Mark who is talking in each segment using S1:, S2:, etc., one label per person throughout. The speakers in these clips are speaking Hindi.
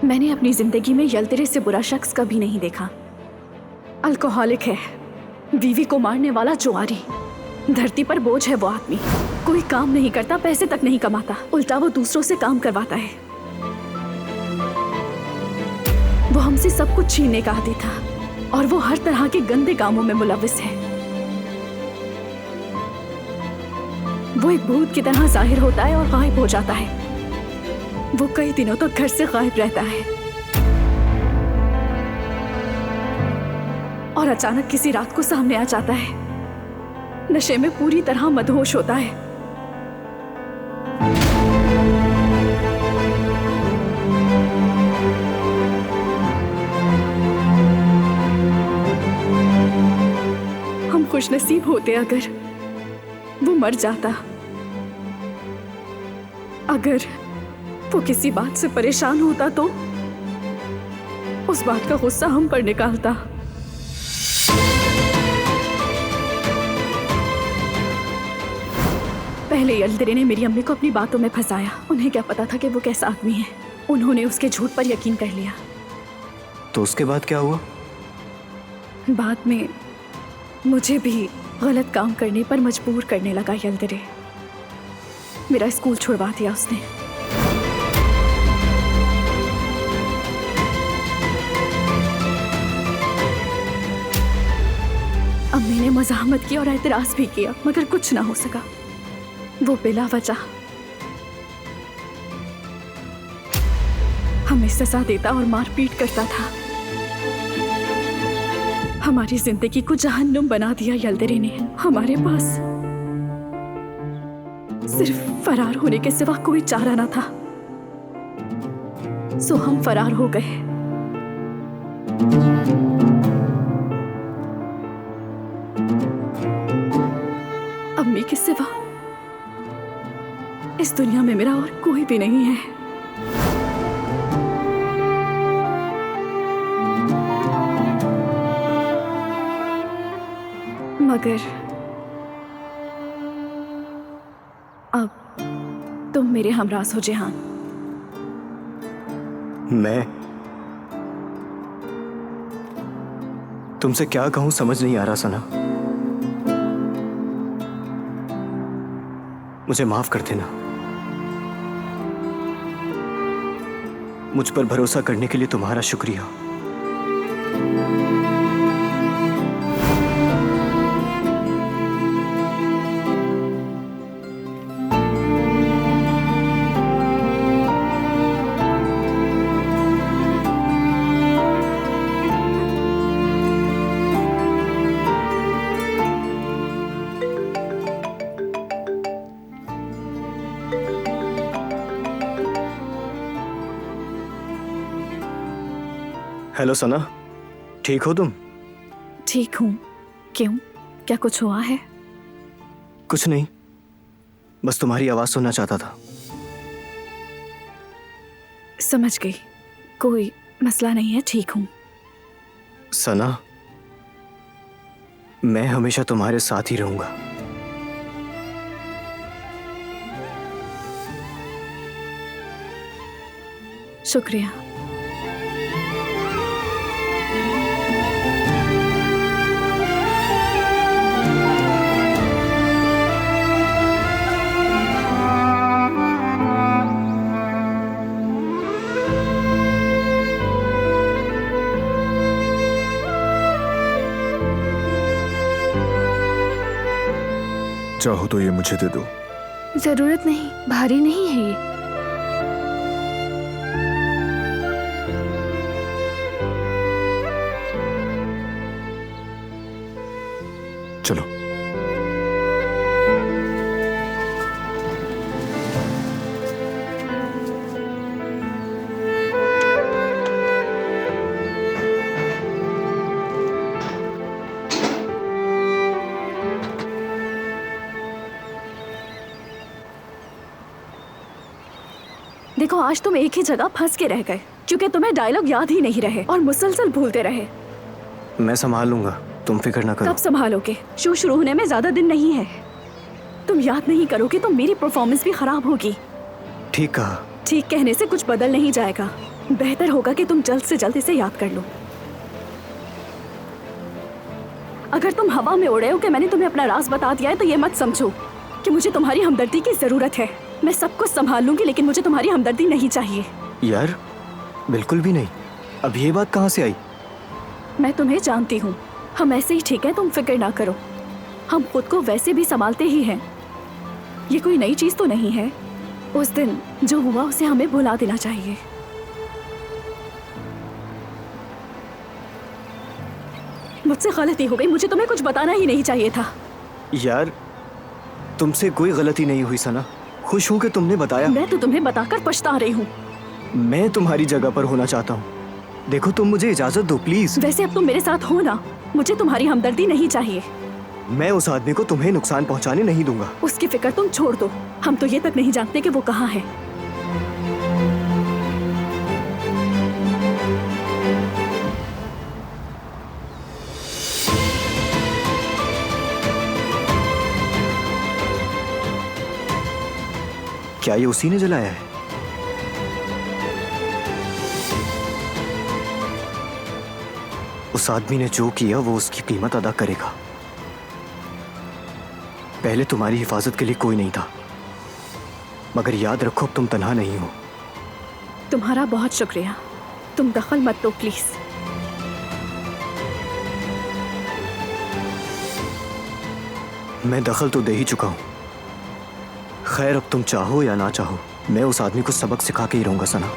S1: मैंने अपनी जिंदगी में यल्तरे से बुरा शख्स कभी नहीं देखा। अल्कोहलिक है, बीवी को मारने वाला जुआरी, धरती पर बोझ है वो आदमी। कोई काम नहीं करता, पैसे तक नहीं कमाता, उल्टा वो दूसरों से काम करवाता है। वो हमसे सब कुछ छीनने का आदी था और वो हर तरह के गंदे कामों में मुलविस है। वो एक भूत की तरह जाहिर होता है और गायब हो जाता है। वो कई दिनों तक घर से गायब रहता है और अचानक किसी रात को सामने आ जाता है। नशे में पूरी तरह मदहोश होता है। हम खुशनसीब होते अगर वो मर जाता, अगर वो किसी बात से परेशान होता तो उस बात का गुस्सा हम पर निकालता। पहले यल्तरे ने मेरी अम्मी को अपनी बातों में फंसाया। उन्हें क्या पता था कि वो कैसा आदमी है। उन्होंने उसके झूठ पर यकीन कर लिया।
S2: तो उसके बाद क्या हुआ?
S1: बाद में मुझे भी गलत काम करने पर मजबूर करने लगा यल्तरे। मेरा स्कूल छुड़वा दिया उसने। अम्मी ने मज़ाहमत की और एतराज भी किया, मगर कुछ ना हो सका। वो बिला वजह हमें सजा देता और मारपीट करता था। हमारी जिंदगी को जहन्नुम बना दिया यल्तरे ने। हमारे पास सिर्फ फरार होने के सिवा कोई चारा ना था, सो हम फरार हो गए। अम्मी के सिवा इस दुनिया में मेरा और कोई भी नहीं है। मगर अब तुम मेरे हमराज हो जेहान।
S2: मैं तुमसे क्या कहूं समझ नहीं आ रहा सना। मुझे माफ कर देना। मुझ पर भरोसा करने के लिए तुम्हारा शुक्रिया। हेलो सना, ठीक हो तुम?
S1: ठीक हूँ। क्यों, क्या कुछ हुआ है?
S2: कुछ नहीं, बस तुम्हारी आवाज सुनना चाहता था।
S1: समझ गई, कोई मसला नहीं है, ठीक हूँ।
S2: सना, मैं हमेशा तुम्हारे साथ ही रहूंगा।
S1: शुक्रिया।
S3: चाहो तो ये मुझे दे दो।
S1: जरूरत नहीं, भारी नहीं है ये।
S3: चलो।
S1: देखो, आज तुम एक ही जगह फंस के रह गए क्योंकि तुम्हें डायलॉग याद ही नहीं रहे और मुसलसल भूलते रहे।
S2: मैं संभाल लूंगा, तुम फिक्र ना करो।
S1: कब संभालोगे? शो शुरू होने में ज्यादा दिन नहीं है। तुम याद नहीं करोगे तो मेरी परफॉर्मेंस भी खराब होगी।
S2: ठीक कहा।
S1: ठीक कहने से कुछ बदल नहीं जाएगा। बेहतर होगा कि तुम जल्द से जल्द इसे याद कर लो। अगर तुम हवा में उड़े हो कि मैंने तुम्हें अपना राज बता दिया है तो ये मत समझो कि मुझे तुम्हारी हमदर्दी की जरूरत है। मैं सब कुछ संभाल लूंगी, लेकिन मुझे तुम्हारी हमदर्दी नहीं चाहिए।
S2: यार बिल्कुल भी नहीं। अब ये बात कहाँ से आई?
S1: मैं तुम्हें जानती हूँ, हम ऐसे ही ठीक है, तुम फिक्र ना करो। हम खुद को वैसे भी संभालते ही हैं। ये कोई नई चीज तो नहीं है। उस दिन जो हुआ उसे हमें भुला देना चाहिए। मुझसे गलती हो गई, मुझे तुम्हें कुछ बताना ही नहीं चाहिए था।
S2: यार तुमसे कोई गलती नहीं हुई सना। खुश हूँ कि तुमने बताया।
S1: मैं तो तुम्हें बताकर पछता रही हूँ।
S2: मैं तुम्हारी जगह पर होना चाहता हूँ। देखो तुम मुझे इजाजत दो प्लीज।
S1: वैसे अब तुम मेरे साथ हो ना, मुझे तुम्हारी हमदर्दी नहीं चाहिए।
S2: मैं उस आदमी को तुम्हें नुकसान पहुंचाने नहीं दूंगा।
S1: उसकी फिक्र तुम छोड़ दो। हम तो ये तक नहीं जानते कि वो कहाँ है।
S2: क्या ये उसी ने जलाया है? उस आदमी ने जो किया वो उसकी कीमत अदा करेगा। पहले तुम्हारी हिफाजत के लिए कोई नहीं था, मगर याद रखो अब तुम तन्हा नहीं हो।
S1: तुम्हारा बहुत शुक्रिया। तुम दखल मत दो प्लीज।
S2: मैं दखल तो दे ही चुका हूं। खैर अब तुम चाहो या ना चाहो, मैं उस आदमी को सबक सिखा के ही रहूंगा सना।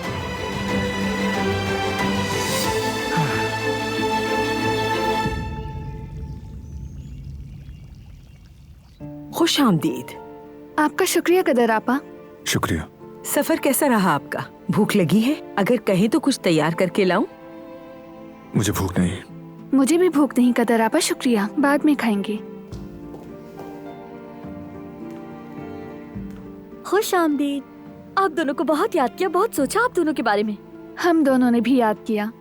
S4: खुश आमदीद।
S5: आपका शुक्रिया कदर आपा।
S3: शुक्रिया।
S4: सफर कैसा रहा आपका? भूख लगी है? अगर कहें तो कुछ तैयार करके लाऊं?
S3: मुझे भूख नहीं।
S5: मुझे भी भूख नहीं कदर आपा, शुक्रिया, बाद में खाएंगे।
S6: खुश आमदीद। आप दोनों को बहुत याद किया, बहुत सोचा आप दोनों के बारे में।
S5: हम दोनों ने भी याद किया।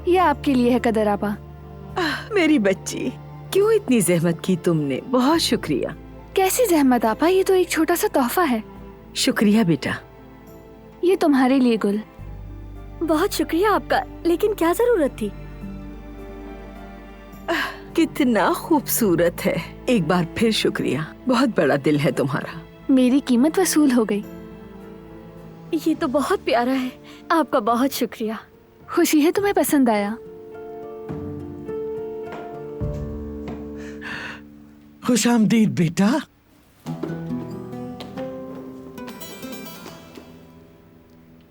S5: ये आपके लिए है कदर आपा।
S4: मेरी बच्ची, क्यों इतनी जहमत की तुमने? बहुत शुक्रिया।
S5: कैसी जहमत आपा, ये तो एक छोटा सा तोहफा है।
S4: शुक्रिया बेटा।
S5: ये तुम्हारे लिए गुल।
S6: बहुत शुक्रिया आपका, लेकिन क्या जरूरत थी?
S4: कितना खूबसूरत है। एक बार फिर शुक्रिया। बहुत बड़ा दिल है तुम्हारा।
S5: मेरी कीमत वसूल हो गई।
S6: ये तो बहुत प्यारा है। आपका बहुत शुक्रिया।
S5: खुशी है तुम्हें पसंद आया।
S7: खुश आमदीद बेटा।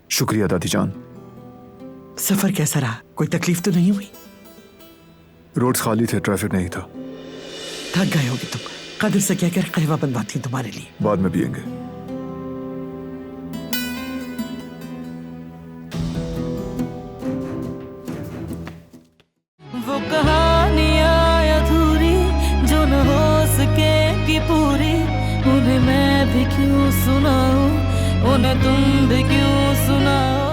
S3: शुक्रिया दादी जान।
S7: सफर कैसा रहा? कोई तकलीफ तो नहीं हुई?
S3: रोड्स खाली थे, ट्रैफिक नहीं था।
S7: थक गए होगे तुम। कदर से क्या कर कहवा बनवाती हूँ तुम्हारे लिए।
S3: बाद में पियेंगे।
S8: वो कहानियाँ अधूरी जो न हो सके कि पूरी, उन्हें मैं भी क्यों सुनाऊं, उन्हें तुम भी क्यों सुनाओ।